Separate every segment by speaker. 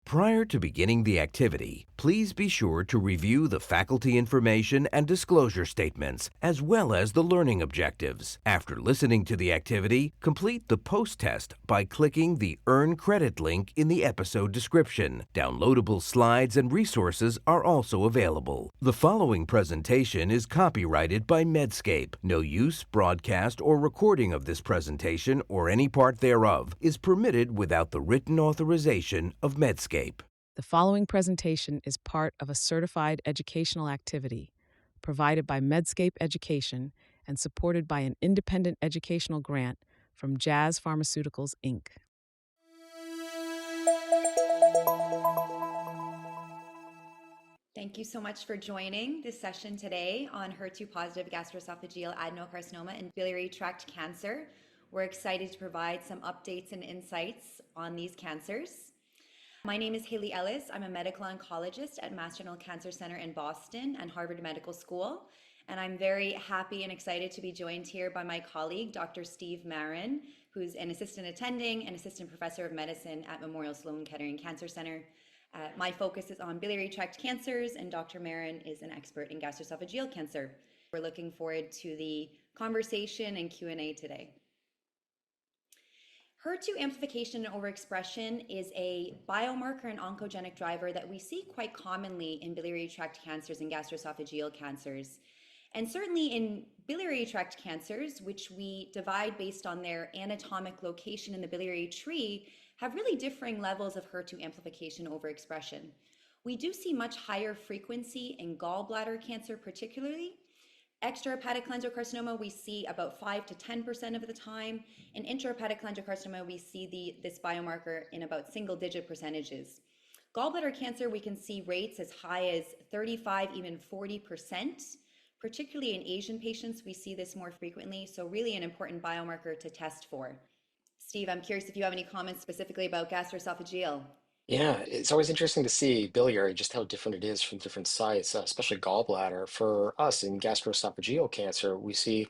Speaker 1: Prior to beginning the activity, please be sure to review the faculty information and disclosure statements, as well as the learning objectives. After listening to the activity, complete the post-test by clicking the Earn Credit link in the episode description. Downloadable slides and resources are also available. The following presentation is copyrighted by Medscape. No use, broadcast, or recording of this presentation or any part thereof is permitted without the written authorization of Medscape.
Speaker 2: The following presentation is part of a certified educational activity provided by Medscape Education and supported by an independent educational grant from Jazz Pharmaceuticals, Inc.
Speaker 3: Thank you so much for joining this session today on HER2-Positive Gastroesophageal Adenocarcinoma and Biliary Tract cancer. We're excited to provide some updates and insights on these cancers. My name is Haley Ellis. I'm a medical oncologist at Mass General Cancer Center in Boston and Harvard Medical School. And I'm very happy and excited to be joined here by my colleague, Dr. Steve Marin, who's an assistant attending and assistant professor of medicine at Memorial Sloan Kettering Cancer Center. My focus is on biliary tract cancers, and Dr. Marin is an expert in gastroesophageal cancer. We're looking forward to the conversation and Q&A today. HER2 amplification and overexpression is a biomarker and oncogenic driver that we see quite commonly in biliary tract cancers and gastroesophageal cancers. And certainly in biliary tract cancers, which we divide based on their anatomic location in the biliary tree, have really differing levels of HER2 amplification overexpression. We do see much higher frequency in gallbladder cancer particularly. Extrahepatic cholangiocarcinoma, we see about 5 to 10% of the time. In intrahepatic cholangiocarcinoma, we see this biomarker in about single-digit percentages. Gallbladder cancer, we can see rates as high as 35, even 40%. Particularly in Asian patients, we see this more frequently, so really an important biomarker to test for. Steve, I'm curious if you have any comments specifically about gastroesophageal.
Speaker 4: Yeah, it's always interesting to see biliary, just how different it is from different sites, especially gallbladder. For us in gastroesophageal cancer, we see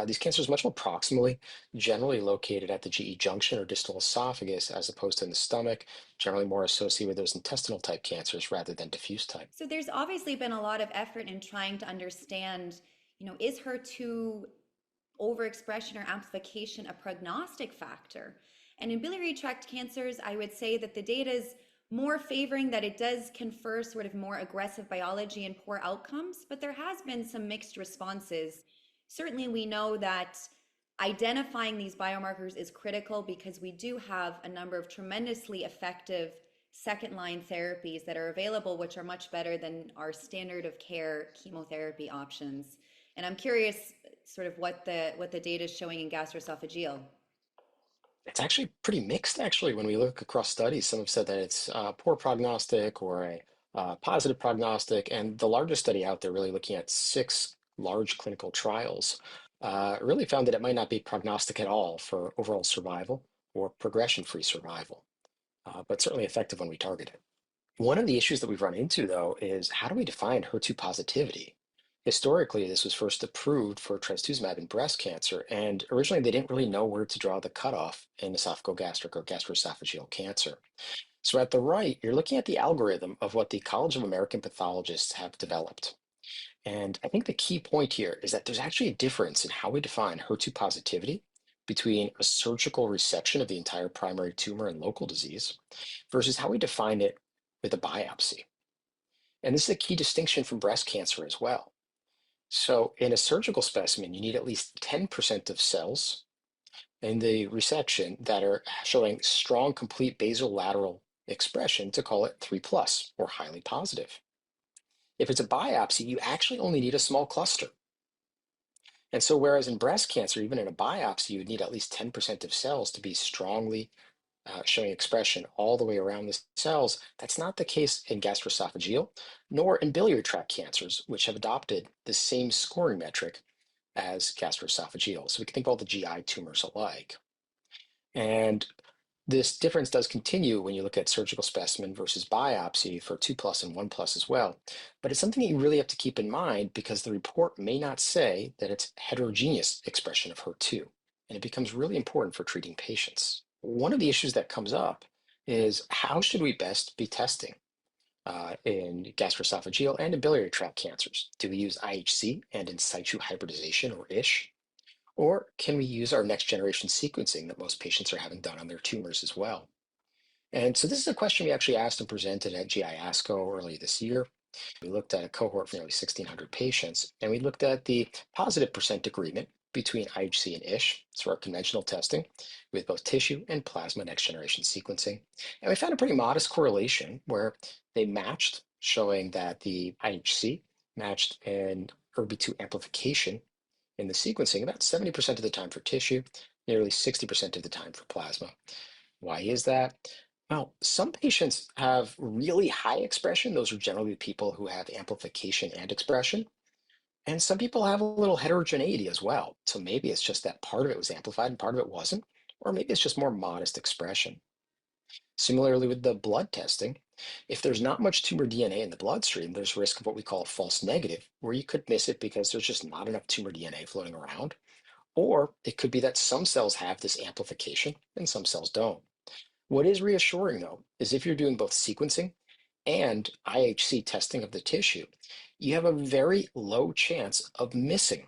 Speaker 4: these cancers much more proximally, generally located at the GE junction or distal esophagus, as opposed to in the stomach, generally more associated with those intestinal type cancers rather than diffuse type.
Speaker 3: So there's obviously been a lot of effort in trying to understand, is HER2 overexpression or amplification a prognostic factor? And in biliary tract cancers, I would say that the data is more favoring that it does confer sort of more aggressive biology and poor outcomes, but there has been some mixed responses. Certainly we know that identifying these biomarkers is critical because we do have a number of tremendously effective second-line therapies that are available, which are much better than our standard of care chemotherapy options. And I'm curious sort of what the data is showing in gastroesophageal.
Speaker 4: It's actually pretty mixed, actually, when we look across studies. Some have said that it's poor prognostic or a positive prognostic. And the largest study out there, really looking at 6 large clinical trials, really found that it might not be prognostic at all for overall survival or progression-free survival, but certainly effective when we target it. One of the issues that we've run into, though, is how do we define HER2 positivity? Historically, this was first approved for trastuzumab in breast cancer, and originally they didn't really know where to draw the cutoff in esophageal gastric or gastroesophageal cancer. So at the right, you're looking at the algorithm of what the College of American Pathologists have developed. And I think the key point here is that there's actually a difference in how we define HER2 positivity between a surgical resection of the entire primary tumor and local disease versus how we define it with a biopsy. And this is a key distinction from breast cancer as well. So in a surgical specimen, you need at least 10% of cells in the resection that are showing strong, complete basolateral expression to call it 3+ or highly positive. If it's a biopsy, you actually only need a small cluster. And so whereas in breast cancer, even in a biopsy, you would need at least 10% of cells to be strongly showing expression all the way around the cells. That's not the case in gastroesophageal, nor in biliary tract cancers, which have adopted the same scoring metric as gastroesophageal. So we can think of all the GI tumors alike. And this difference does continue when you look at surgical specimen versus biopsy for 2+ and 1+ as well. But it's something that you really have to keep in mind because the report may not say that it's heterogeneous expression of HER2, and it becomes really important for treating patients. One of the issues that comes up is how should we best be testing in gastroesophageal and in biliary tract cancers? Do we use IHC and in situ hybridization or ISH? Or can we use our next generation sequencing that most patients are having done on their tumors as well? And so this is a question we actually asked and presented at GI ASCO early this year. We looked at a cohort of nearly 1,600 patients, and we looked at the positive percent agreement between IHC and ISH, so our conventional testing, with both tissue and plasma next generation sequencing. And we found a pretty modest correlation where they matched, showing that the IHC matched in ERBB2 amplification in the sequencing about 70% of the time for tissue, nearly 60% of the time for plasma. Why is that? Well, some patients have really high expression. Those are generally people who have amplification and expression. And some people have a little heterogeneity as well. So maybe it's just that part of it was amplified and part of it wasn't, or maybe it's just more modest expression. Similarly with the blood testing, if there's not much tumor DNA in the bloodstream, there's risk of what we call a false negative, where you could miss it because there's just not enough tumor DNA floating around. Or it could be that some cells have this amplification and some cells don't. What is reassuring, though, is if you're doing both sequencing and IHC testing of the tissue, you have a very low chance of missing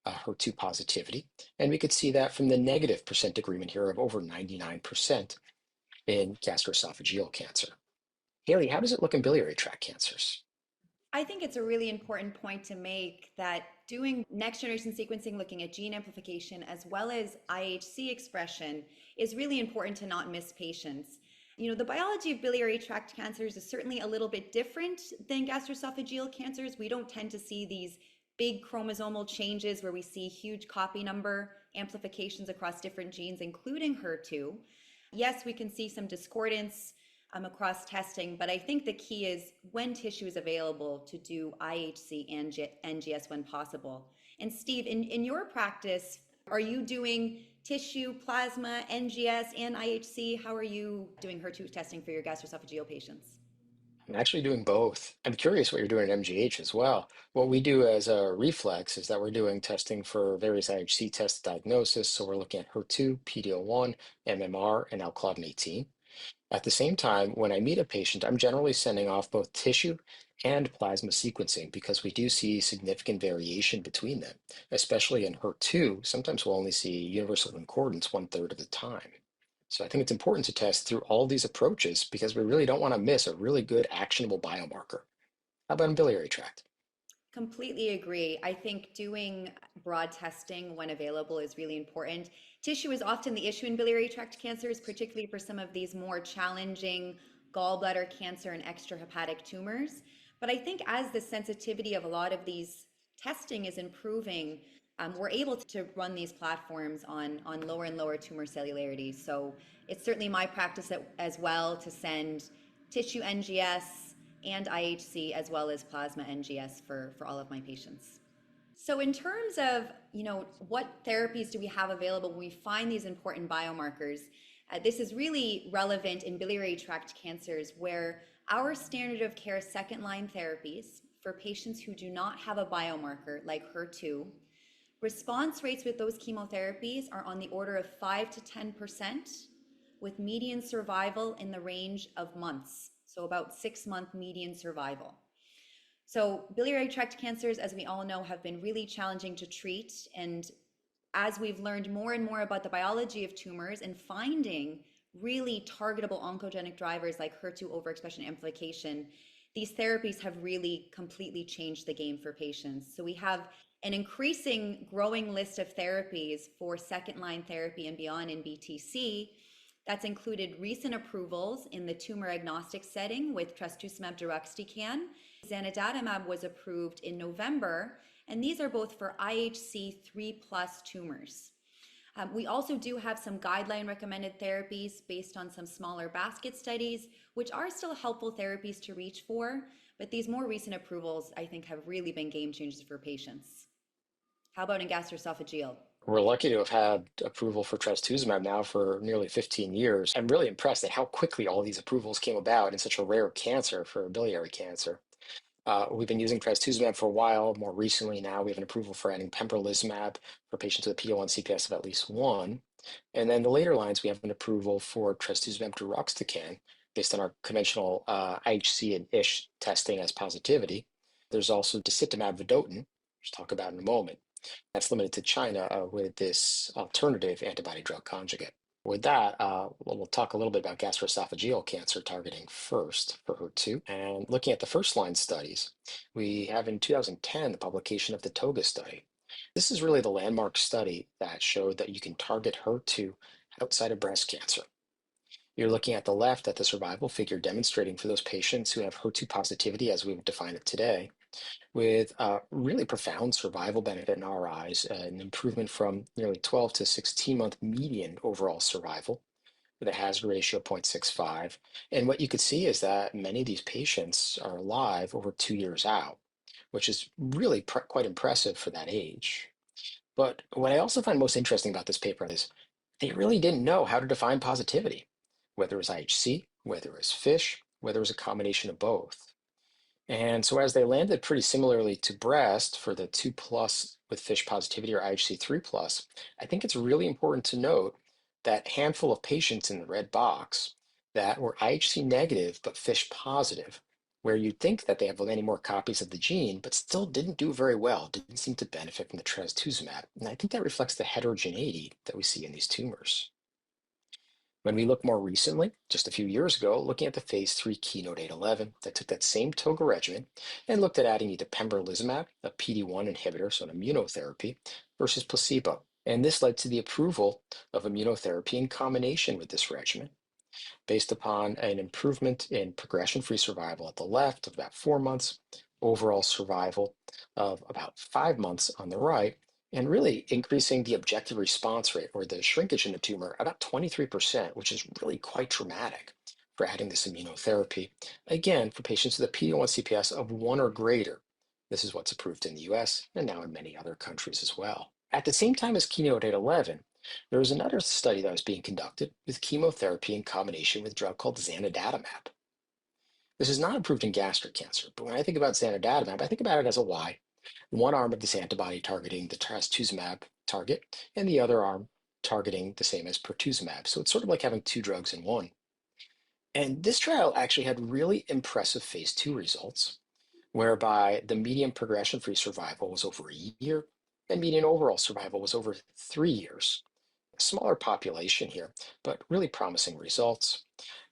Speaker 4: a HER2 positivity. And we could see that from the negative percent agreement here of over 99% in gastroesophageal cancer. Haley, how does it look in biliary tract cancers?
Speaker 3: I think it's a really important point to make that doing next generation sequencing, looking at gene amplification as well as IHC expression, is really important to not miss patients. The biology of biliary tract cancers is certainly a little bit different than gastroesophageal cancers. We don't tend to see these big chromosomal changes where we see huge copy number amplifications across different genes, including HER2. Yes, we can see some discordance across testing, but I think the key is when tissue is available to do IHC and NGS when possible. And Steve, in your practice, are you doing tissue, plasma, NGS, and IHC? How are you doing HER2 testing for your gastroesophageal patients?
Speaker 4: I'm actually doing both. I'm curious what you're doing at MGH as well. What we do as a reflex is that we're doing testing for various IHC test diagnosis. So we're looking at HER2, PD-L1, MMR, and now Claudin 18. At the same time, when I meet a patient, I'm generally sending off both tissue and plasma sequencing because we do see significant variation between them, especially in HER2. Sometimes we'll only see universal concordance 1/3 of the time. So I think it's important to test through all these approaches because we really don't want to miss a really good actionable biomarker. How about in biliary tract?
Speaker 3: Completely agree. I think doing broad testing when available is really important. Tissue is often the issue in biliary tract cancers, particularly for some of these more challenging gallbladder cancer and extrahepatic tumors. But I think as the sensitivity of a lot of these testing is improving, we're able to run these platforms on lower and lower tumor cellularity. So it's certainly my practice as well to send tissue NGS and IHC as well as plasma NGS for all of my patients. So in terms of, what therapies do we have available when we find these important biomarkers? This is really relevant in biliary tract cancers where our standard of care second line therapies for patients who do not have a biomarker like HER2, response rates with those chemotherapies are on the order of 5 to 10%, with median survival in the range of months, so about 6-month median survival. So biliary tract cancers, as we all know, have been really challenging to treat. And as we've learned more and more about the biology of tumors and finding really targetable oncogenic drivers like HER2 overexpression amplification, these therapies have really completely changed the game for patients. So we have an increasing growing list of therapies for second line therapy and beyond in BTC. That's included recent approvals in the tumor agnostic setting with trastuzumab deruxtecan. Zanidatamab was approved in November, and these are both for IHC 3+ tumors. We also do have some guideline recommended therapies based on some smaller basket studies, which are still helpful therapies to reach for, but these more recent approvals, I think, have really been game changers for patients. How about in gastroesophageal?
Speaker 4: We're lucky to have had approval for trastuzumab now for nearly 15 years. I'm really impressed at how quickly all these approvals came about in such a rare cancer for biliary cancer. We've been using trastuzumab for a while. More recently, now we have an approval for adding pembrolizumab for patients with a PD-1 CPS of at least 1. And then the later lines, we have an approval for trastuzumab deruxtecan based on our conventional IHC and ISH testing as positivity. There's also disitamab vedotin, which we'll talk about in a moment. That's limited to China with this alternative antibody drug conjugate. With that, we'll talk a little bit about gastroesophageal cancer targeting first for HER2. And looking at the first line studies, we have in 2010 the publication of the TOGA study. This is really the landmark study that showed that you can target HER2 outside of breast cancer. You're looking at the left at the survival figure demonstrating for those patients who have HER2 positivity as we would define it today, with really profound survival benefit in our eyes, an improvement from nearly 12 to 16-month median overall survival with a hazard ratio of 0.65. And what you could see is that many of these patients are alive over 2 years out, which is really quite impressive for that age. But what I also find most interesting about this paper is they really didn't know how to define positivity, whether it was IHC, whether it was FISH, whether it was a combination of both. And so as they landed pretty similarly to breast for the 2 plus with FISH positivity or IHC 3 plus, I think it's really important to note that handful of patients in the red box that were IHC negative but FISH positive, where you'd think that they have many more copies of the gene, but still didn't do very well, didn't seem to benefit from the trastuzumab. And I think that reflects the heterogeneity that we see in these tumors. When we look more recently, just a few years ago, looking at the phase 3 KEYNOTE-811 that took that same TOGA regimen and looked at adding either pembrolizumab, a PD-1 inhibitor, so an immunotherapy, versus placebo. And this led to the approval of immunotherapy in combination with this regimen, based upon an improvement in progression-free survival at the left of about 4 months, overall survival of about 5 months on the right, and really increasing the objective response rate or the shrinkage in the tumor about 23%, which is really quite dramatic for adding this immunotherapy. Again, for patients with a PD-1 CPS of 1 or greater. This is what's approved in the US and now in many other countries as well. At the same time as KEYNOTE-811, there was another study that was being conducted with chemotherapy in combination with a drug called zanidatamab. This is not approved in gastric cancer, but when I think about zanidatamab, I think about it as a Y. One arm of this antibody targeting the trastuzumab target, and the other arm targeting the same as pertuzumab. So it's sort of like having 2 drugs in one. And this trial actually had really impressive phase 2 results, whereby the median progression-free survival was over a year, and median overall survival was over 3 years. A smaller population here, but really promising results.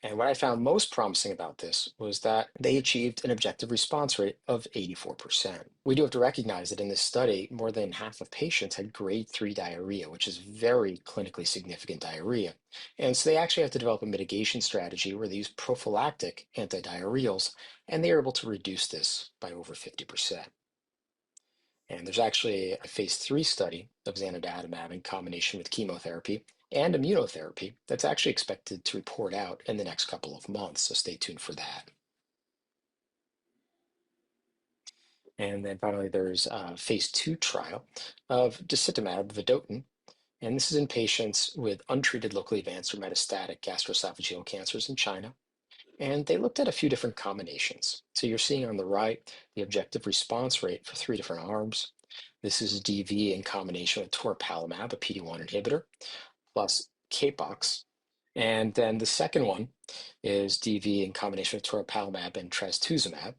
Speaker 4: And what I found most promising about this was that they achieved an objective response rate of 84%. We do have to recognize that in this study, more than half of patients had grade 3 diarrhea, which is very clinically significant diarrhea. And so they actually have to develop a mitigation strategy where they use prophylactic antidiarrheals, and they are able to reduce this by over 50%. And there's actually a phase 3 study of zanidatamab in combination with chemotherapy and immunotherapy that's actually expected to report out in the next couple of months, so stay tuned for that. And then finally, there's a phase 2 trial of disitamab vedotin, and this is in patients with untreated locally advanced or metastatic gastroesophageal cancers in China. And they looked at a few different combinations. So you're seeing on the right the objective response rate for 3 different arms. This is DV in combination with toripalimab, a PD-1 inhibitor, plus Capox. And then the second one is DV in combination with toripalimab and trastuzumab.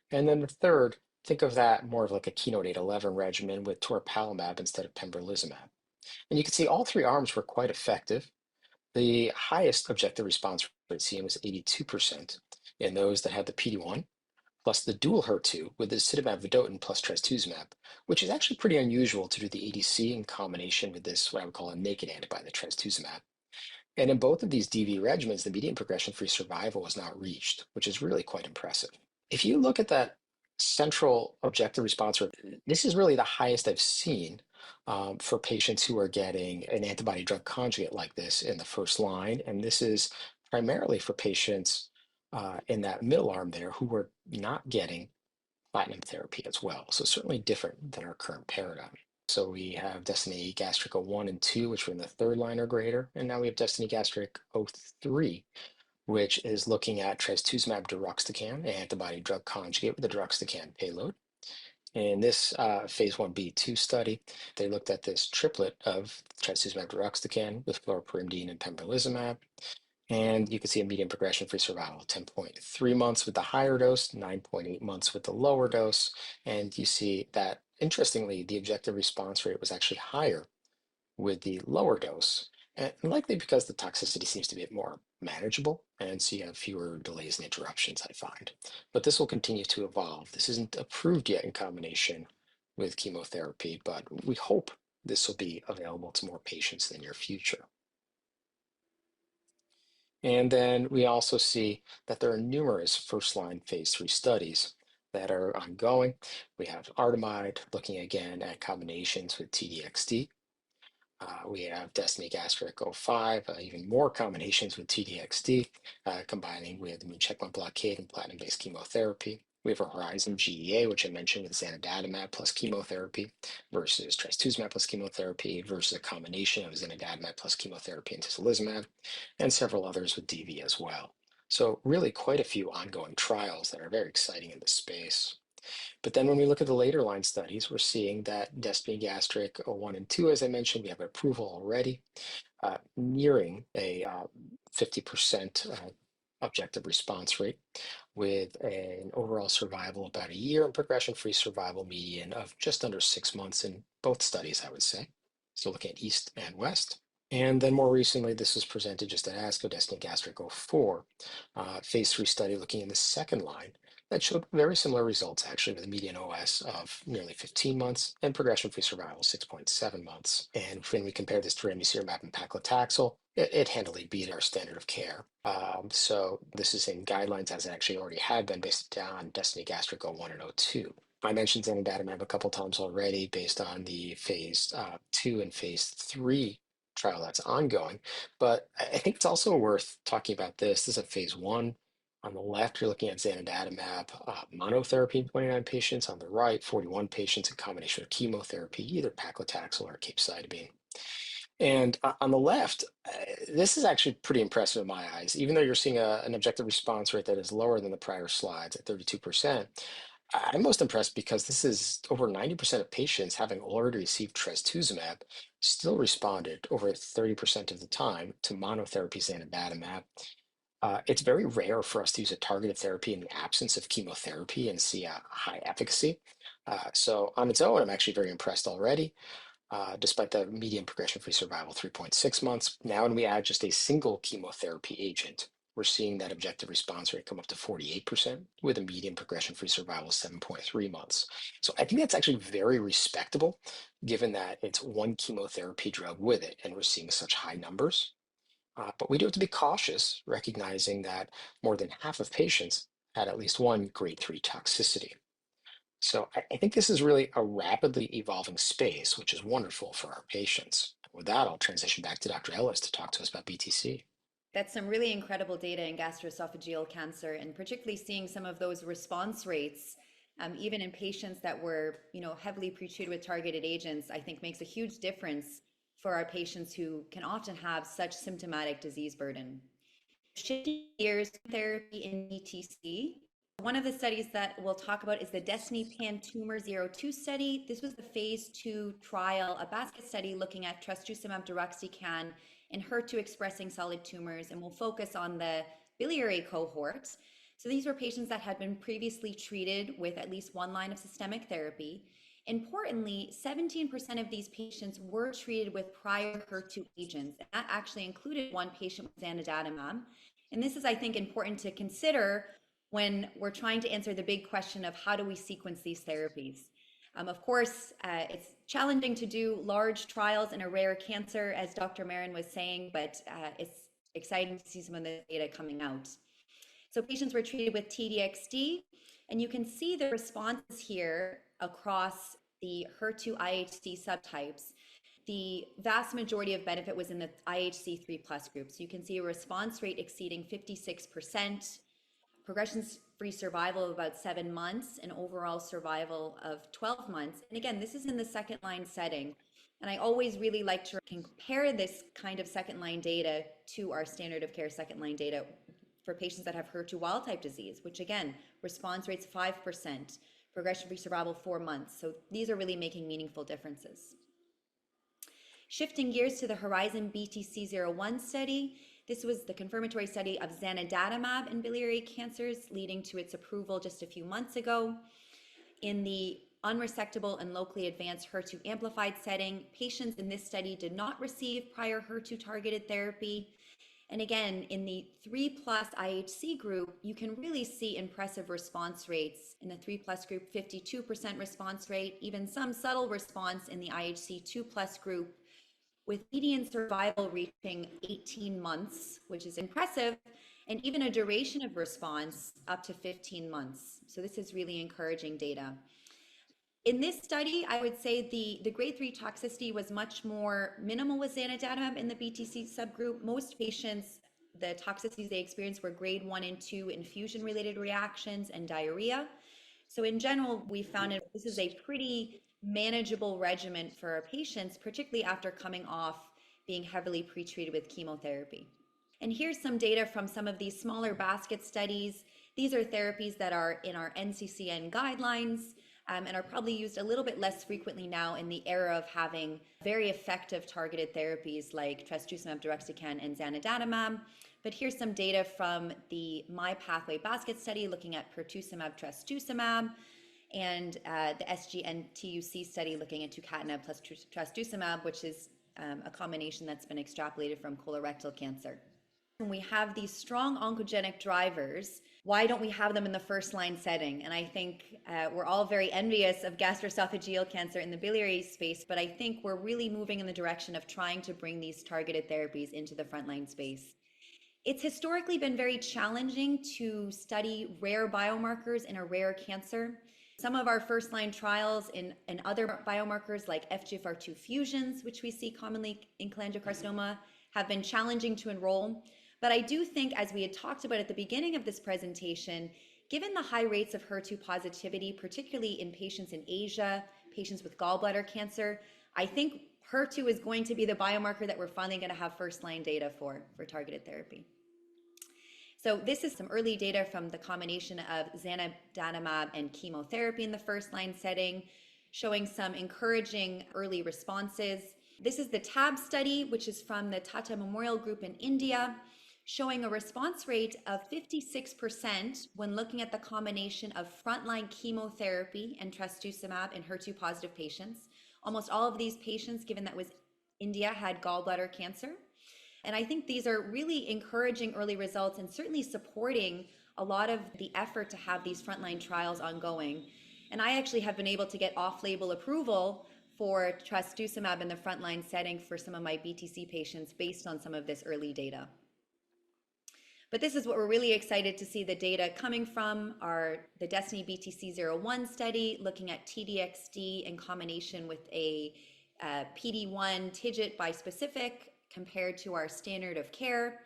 Speaker 4: And then the third, think of that more of like a KEYNOTE-811 regimen with toripalimab instead of pembrolizumab. And you can see all 3 arms were quite effective. The highest objective response rate seen was 82% in those that had the PD-1 plus the dual HER2 with the disitamab vedotin plus trastuzumab, which is actually pretty unusual to do the ADC in combination with this, what I would call a naked antibody, the trastuzumab. And in both of these DV regimens, the median progression-free survival was not reached, which is really quite impressive. If you look at that central objective response rate, this is really the highest I've seen for patients who are getting an antibody drug conjugate like this in the first line. And this is primarily for patients in that middle arm there who were not getting platinum therapy as well. So certainly different than our current paradigm. So we have Destiny Gastric 01 and 2, which were in the 3rd line or greater. And now we have Destiny Gastric 03, which is looking at trastuzumab deruxtecan, an antibody drug conjugate with a deruxtecan payload. In this phase 1b/2 study, they looked at this triplet of trastuzumab deruxtecan with fluoropyrimidine and pembrolizumab, and you can see a median progression-free survival of 10.3 months with the higher dose, 9.8 months with the lower dose, and you see that, interestingly, the objective response rate was actually higher with the lower dose, and likely because the toxicity seems to be a bit more manageable, and so you have fewer delays and interruptions, I find. But this will continue to evolve. This isn't approved yet in combination with chemotherapy, but we hope this will be available to more patients in the near future. And then we also see that there are numerous first-line phase 3 studies that are ongoing. We have Artemide looking again at combinations with TDXD. We have Destiny Gastric 05, even more combinations with TDXD, combining with immune checkpoint blockade and platinum-based chemotherapy. We have a Horizon GEA, which I mentioned with zanidatamab plus chemotherapy versus trastuzumab plus chemotherapy versus a combination of zanidatamab plus chemotherapy and tislelizumab, and several others with DV as well. So really quite a few ongoing trials that are very exciting in this space. But then when we look at the later line studies, we're seeing that Destiny Gastric 1 and 2, as I mentioned, we have approval already, nearing a 50% objective response rate with an overall survival about a year and progression-free survival median of just under 6 months in both studies, I would say. So looking at East and West. And then more recently, this was presented just at ASCO, Destiny Gastric 04, phase 3 study looking in the second line that showed very similar results, actually, with a median OS of nearly 15 months and progression-free survival 6.7 months. And when we compare this to ramucirumab and paclitaxel, it handily beat our standard of care. So this is in guidelines as it actually already had been based on Destiny Gastric 01 and 02. I mentioned zanidatamab a couple times already based on the phase 2 and phase 3 trial that's ongoing, but I think it's also worth talking about this. This is a phase 1. On the left, you're looking at zanidatamab monotherapy in 29 patients. On the right, 41 patients in combination with chemotherapy, either paclitaxel or capecitabine. And on the left, this is actually pretty impressive in my eyes. Even though you're seeing an objective response rate that is lower than the prior slides at 32%, I'm most impressed because this is over 90% of patients having already received trastuzumab still responded over 30% of the time to monotherapy zanidatamab. It's very rare for us to use a targeted therapy in the absence of chemotherapy and see a high efficacy. So on its own, I'm actually very impressed already, despite the median progression-free survival 3.6 months. Now, when we add just a single chemotherapy agent, we're seeing that objective response rate come up to 48% with a median progression-free survival of 7.3 months. So I think that's actually very respectable, given that it's one chemotherapy drug with it, and we're seeing such high numbers. But we do have to be cautious, recognizing that more than half of patients had at least one grade 3 toxicity. So I think this is really a rapidly evolving space, which is wonderful for our patients. With that, I'll transition back to Dr. Ellis to talk to us about BTC.
Speaker 3: That's some really incredible data in gastroesophageal cancer, and particularly seeing some of those response rates, even in patients that were, heavily pretreated with targeted agents, I think makes a huge difference for our patients who can often have such symptomatic disease burden. Shifting gears, therapy in BTC. One of the studies that we'll talk about is the Destiny Pan Tumor 02 study. This was the phase 2 trial, a basket study looking at trastuzumab deruxtecan in HER2 expressing solid tumors, and we'll focus on the biliary cohort. So these were patients that had been previously treated with at least one line of systemic therapy. Importantly, 17% of these patients were treated with prior HER2 agents. And that actually included one patient with zanidatamab. And this is, I think, important to consider when we're trying to answer the big question of how do we sequence these therapies. Of course, it's challenging to do large trials in a rare cancer, as Dr. Marin was saying, but it's exciting to see some of the data coming out. So patients were treated with TDXD, and you can see the responses here across the HER2 IHC subtypes. The vast majority of benefit was in the IHC 3+ group. So you can see a response rate exceeding 56%, progression-free survival of about 7 months, and overall survival of 12 months. And again, this is in the second line setting. And I always really like to compare this kind of second line data to our standard of care second line data. for patients that have HER2 wild type disease, which again, response rates 5%, progression-free survival 4 months. So these are really making meaningful differences. Shifting gears to the Horizon BTC-01 study, this was the confirmatory study of zanidatamab in biliary cancers, leading to its approval just a few months ago. In the unresectable and locally advanced HER2 amplified setting, patients in this study did not receive prior HER2 targeted therapy. And again, in the 3+ IHC group, you can really see impressive response rates. In the 3+ group, 52% response rate, even some subtle response in the IHC 2+ group, with median survival reaching 18 months, which is impressive, and even a duration of response up to 15 months. So this is really encouraging data. In this study, I would say the grade 3 toxicity was much more minimal with zanidatamab in the BTC subgroup. Most patients, the toxicities they experienced were grade 1 and 2 infusion-related reactions and diarrhea. So in general, we found this is a pretty manageable regimen for our patients, particularly after coming off being heavily pretreated with chemotherapy. And here's some data from some of these smaller basket studies. These are therapies that are in our NCCN guidelines and are probably used a little bit less frequently now in the era of having very effective targeted therapies like trastuzumab deruxtecan and zanidatamab. But here's some data from the My Pathway basket study looking at pertuzumab trastuzumab, and the SGN-TUC study looking at tucatinib plus trastuzumab, which is a combination that's been extrapolated from colorectal cancer. When we have these strong oncogenic drivers, why don't we have them in the first line setting? And I think we're all very envious of gastroesophageal cancer in the biliary space, but I think we're really moving in the direction of trying to bring these targeted therapies into the frontline space. It's historically been very challenging to study rare biomarkers in a rare cancer. Some of our first line trials in other biomarkers like FGFR2 fusions, which we see commonly in cholangiocarcinoma, have been challenging to enroll. But I do think, as we had talked about at the beginning of this presentation, given the high rates of HER2 positivity, particularly in patients in Asia, patients with gallbladder cancer, I think HER2 is going to be the biomarker that we're finally going to have first line data for targeted therapy. So this is some early data from the combination of zanidatamab and chemotherapy in the first line setting, showing some encouraging early responses. This is the TAB study, which is from the Tata Memorial Group in India, showing a response rate of 56% when looking at the combination of frontline chemotherapy and trastuzumab in HER2 positive patients. Almost all of these patients, given that was India, had gallbladder cancer. And I think these are really encouraging early results and certainly supporting a lot of the effort to have these frontline trials ongoing. And I actually have been able to get off-label approval for trastuzumab in the frontline setting for some of my BTC patients based on some of this early data. But this is what we're really excited to see the data coming from, the Destiny BTC-01 study, looking at TDXD in combination with a PD-1 TIGIT bispecific compared to our standard of care.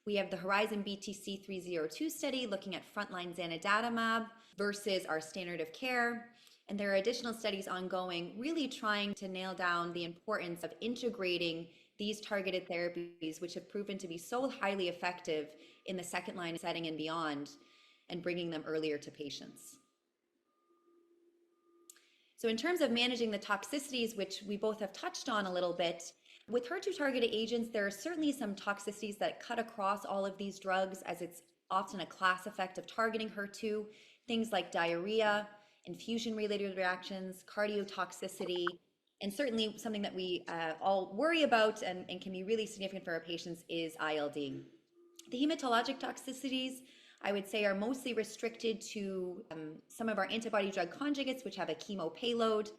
Speaker 3: We have the Horizon BTC-302 study looking at frontline zanidatamab versus our standard of care. And there are additional studies ongoing, really trying to nail down the importance of integrating these targeted therapies, which have proven to be so highly effective in the second line setting and beyond, and bringing them earlier to patients. So in terms of managing the toxicities, which we both have touched on a little bit, with HER2 targeted agents, there are certainly some toxicities that cut across all of these drugs, as it's often a class effect of targeting HER2, things like diarrhea, infusion-related reactions, cardiotoxicity, and certainly something that we all worry about and can be really significant for our patients is ILD. The hematologic toxicities, I would say, are mostly restricted to some of our antibody drug conjugates, which have a chemo payload.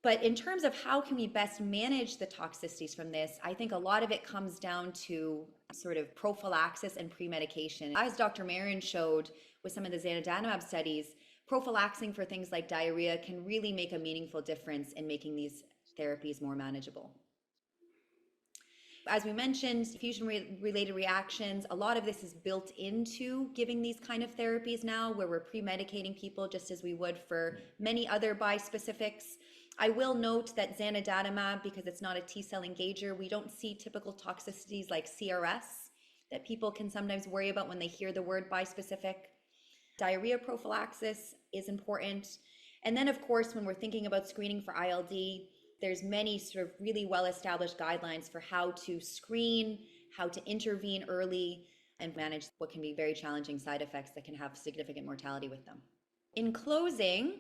Speaker 3: But in terms of how can we best manage the toxicities from this, I think a lot of it comes down to sort of prophylaxis and pre-medication. As Dr. Marin showed with some of the zanidatamab studies, prophylaxing for things like diarrhea can really make a meaningful difference in making these therapies more manageable. As we mentioned, infusion-related reactions, a lot of this is built into giving these kind of therapies now, where we're pre-medicating people just as we would for many other bispecifics. I will note that zanidatamab, because it's not a T-cell engager, we don't see typical toxicities like CRS that people can sometimes worry about when they hear the word bispecific. Diarrhea prophylaxis is important. And then, of course, when we're thinking about screening for ILD, there's many sort of really well-established guidelines for how to screen, how to intervene early, and manage what can be very challenging side effects that can have significant mortality with them. In closing,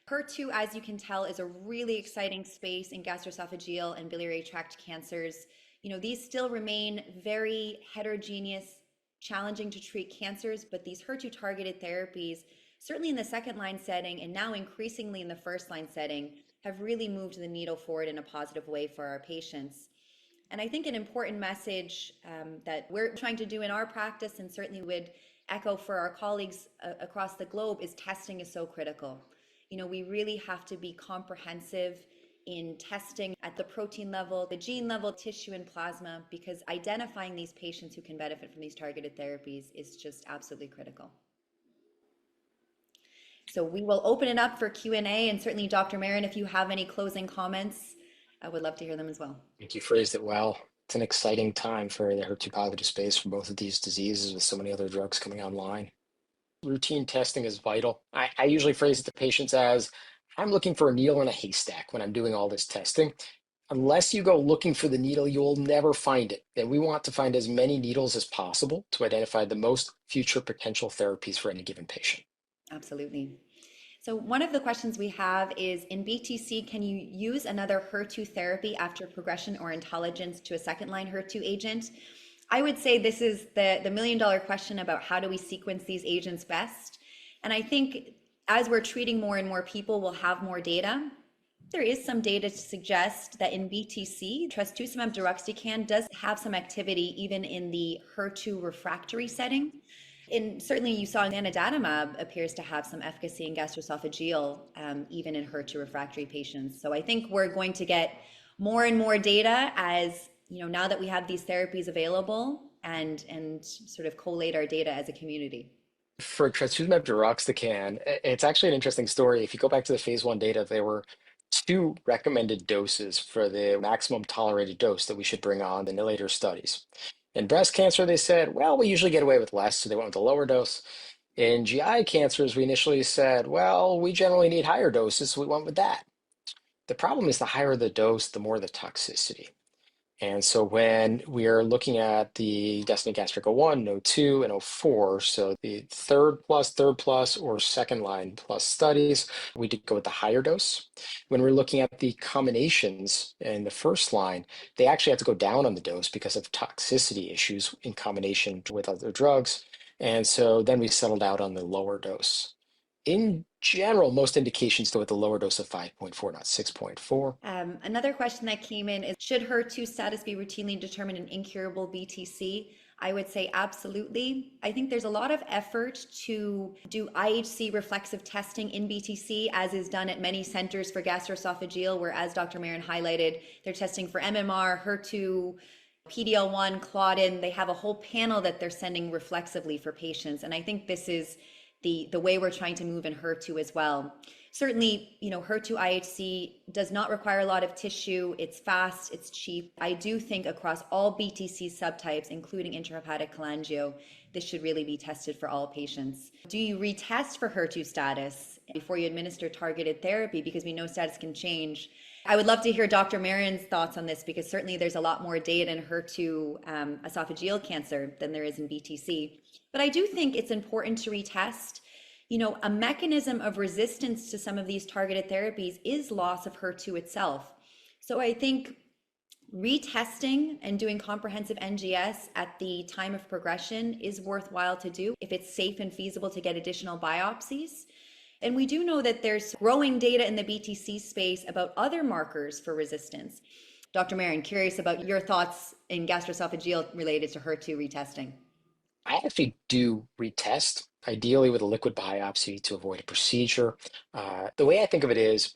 Speaker 3: HER2, as you can tell, is a really exciting space in gastroesophageal and biliary tract cancers. These still remain very heterogeneous, challenging to treat cancers, but these HER2 targeted therapies, certainly in the second line setting and now increasingly in the first line setting, have really moved the needle forward in a positive way for our patients. And I think an important message that we're trying to do in our practice, and certainly would echo for our colleagues across the globe, is testing is so critical. We really have to be comprehensive in testing at the protein level, the gene level, tissue and plasma, because identifying these patients who can benefit from these targeted therapies is just absolutely critical. So we will open it up for Q&A, and certainly Dr. Marin, if you have any closing comments, I would love to hear them as well.
Speaker 4: I think you phrased it well. It's an exciting time for the HER2 positive space for both of these diseases with so many other drugs coming online. Routine testing is vital. I usually phrase it to patients as, I'm looking for a needle in a haystack when I'm doing all this testing. Unless you go looking for the needle, you will never find it. And we want to find as many needles as possible to identify the most future potential therapies for any given patient.
Speaker 3: Absolutely. So one of the questions we have is, in BTC, can you use another HER2 therapy after progression or intolerance to a second line HER2 agent? I would say this is the million-dollar question about how do we sequence these agents best. And I think as we're treating more and more people, we'll have more data. There is some data to suggest that in BTC, trastuzumab deruxtecan does have some activity even in the HER2 refractory setting. And certainly you saw zanidatamab appears to have some efficacy in gastroesophageal, even in HER2 refractory patients. So I think we're going to get more and more data as, now that we have these therapies available, and sort of collate our data as a community.
Speaker 4: For trastuzumab deruxtecan, it's actually an interesting story. If you go back to the phase 1 data, there were 2 recommended doses for the maximum tolerated dose that we should bring on in the later studies. In breast cancer, they said, well, we usually get away with less, so they went with a lower dose. In GI cancers, we initially said, well, we generally need higher doses, so we went with that. The problem is the higher the dose, the more the toxicity. And so when we are looking at the Destiny Gastric 01, 02, and 04, so the third plus, or second line plus studies, we did go with the higher dose. When we're looking at the combinations in the first line, they actually had to go down on the dose because of toxicity issues in combination with other drugs. And so then we settled out on the lower dose. In general, most indications go with the lower dose of 5.4, not 6.4.
Speaker 3: Another question that came in is, should HER2 status be routinely determined in incurable BTC? I would say absolutely. I think there's a lot of effort to do IHC reflexive testing in BTC, as is done at many centers for gastroesophageal, where, as Dr. Marin highlighted, they're testing for MMR, HER2, PD-L1, Claudin. They have a whole panel that they're sending reflexively for patients. And I think this is the way we're trying to move in HER2 as well. Certainly, HER2 IHC does not require a lot of tissue. It's fast, it's cheap. I do think across all BTC subtypes, including intrahepatic cholangio, this should really be tested for all patients. Do you retest for HER2 status before you administer targeted therapy? Because we know status can change. I would love to hear Dr. Marin's thoughts on this, because certainly there's a lot more data in HER2 esophageal cancer than there is in BTC. But I do think it's important to retest. A mechanism of resistance to some of these targeted therapies is loss of HER2 itself. So I think retesting and doing comprehensive NGS at the time of progression is worthwhile to do if it's safe and feasible to get additional biopsies. And we do know that there's growing data in the BTC space about other markers for resistance. Dr. Marin, curious about your thoughts in gastroesophageal related to HER2 retesting.
Speaker 4: I actually do retest, ideally with a liquid biopsy to avoid a procedure. The way I think of it is,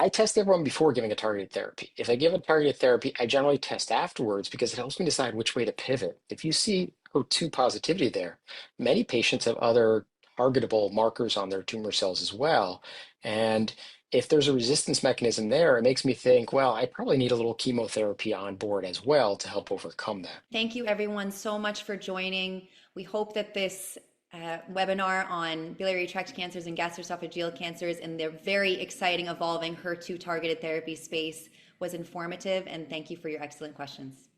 Speaker 4: I test everyone before giving a targeted therapy. If I give a targeted therapy, I generally test afterwards because it helps me decide which way to pivot. If you see HER2 positivity there, many patients have other targetable markers on their tumor cells as well. And if there's a resistance mechanism there, it makes me think, well, I probably need a little chemotherapy on board as well to help overcome that.
Speaker 3: Thank you, everyone, so much for joining. We hope that this webinar on biliary tract cancers and gastroesophageal cancers and their very exciting, evolving HER2 targeted therapy space was informative. And thank you for your excellent questions.